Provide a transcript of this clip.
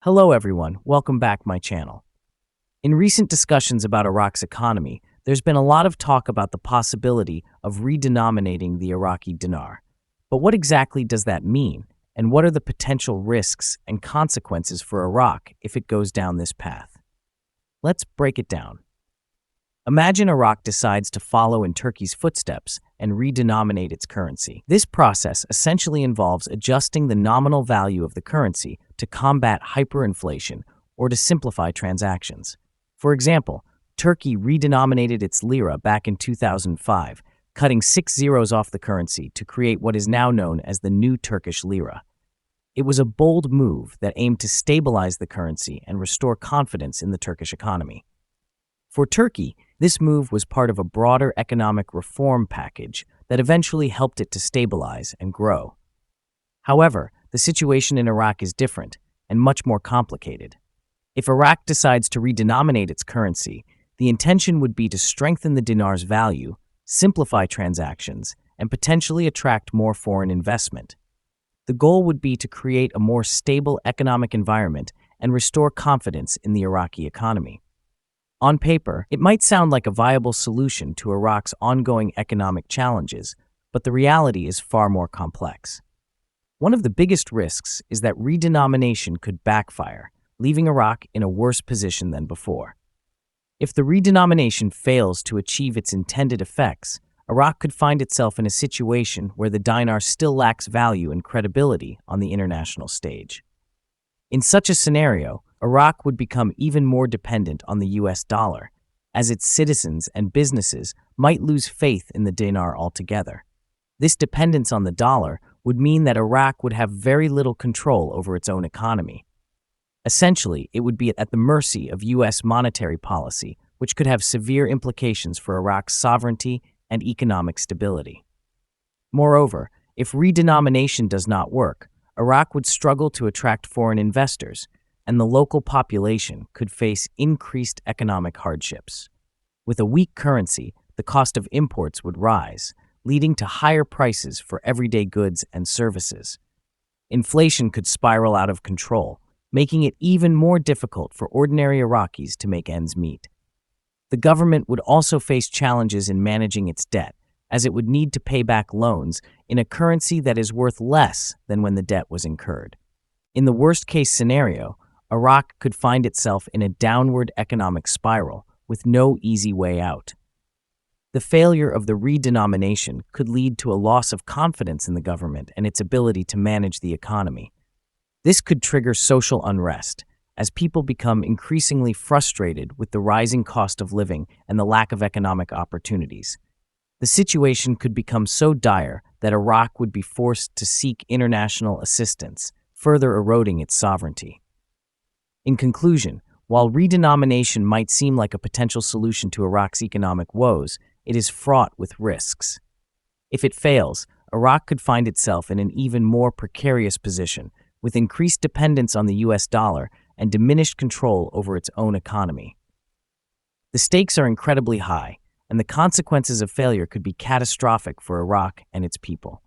Hello everyone, welcome back my channel. In recent discussions about Iraq's economy, there's been a lot of talk about the possibility of redenominating the Iraqi dinar. But what exactly does that mean, and what are the potential risks and consequences for Iraq if it goes down this path? Let's break it down. Imagine Iraq decides to follow in Turkey's footsteps and redenominate its currency. This process essentially involves adjusting the nominal value of the currency to combat hyperinflation or to simplify transactions. For example, Turkey redenominated its lira back in 2005, cutting 6 zeros off the currency to create what is now known as the new Turkish lira. It was a bold move that aimed to stabilize the currency and restore confidence in the Turkish economy. For Turkey, this move was part of a broader economic reform package that eventually helped it to stabilize and grow. However, the situation in Iraq is different and much more complicated. If Iraq decides to redenominate its currency, the intention would be to strengthen the dinar's value, simplify transactions, and potentially attract more foreign investment. The goal would be to create a more stable economic environment and restore confidence in the Iraqi economy. On paper, it might sound like a viable solution to Iraq's ongoing economic challenges, but the reality is far more complex. One of the biggest risks is that redenomination could backfire, leaving Iraq in a worse position than before. If the redenomination fails to achieve its intended effects, Iraq could find itself in a situation where the dinar still lacks value and credibility on the international stage. In such a scenario, Iraq would become even more dependent on the US dollar, as its citizens and businesses might lose faith in the dinar altogether. This dependence on the dollar would mean that Iraq would have very little control over its own economy. Essentially, it would be at the mercy of US monetary policy, which could have severe implications for Iraq's sovereignty and economic stability. Moreover, if redenomination does not work, Iraq would struggle to attract foreign investors, and the local population could face increased economic hardships. With a weak currency, the cost of imports would rise, leading to higher prices for everyday goods and services. Inflation could spiral out of control, making it even more difficult for ordinary Iraqis to make ends meet. The government would also face challenges in managing its debt, as it would need to pay back loans in a currency that is worth less than when the debt was incurred. In the worst-case scenario, Iraq could find itself in a downward economic spiral with no easy way out. The failure of the redenomination could lead to a loss of confidence in the government and its ability to manage the economy. This could trigger social unrest, as people become increasingly frustrated with the rising cost of living and the lack of economic opportunities. The situation could become so dire that Iraq would be forced to seek international assistance, further eroding its sovereignty. In conclusion, while redenomination might seem like a potential solution to Iraq's economic woes, it is fraught with risks. If it fails, Iraq could find itself in an even more precarious position, with increased dependence on the US dollar and diminished control over its own economy. The stakes are incredibly high, and the consequences of failure could be catastrophic for Iraq and its people.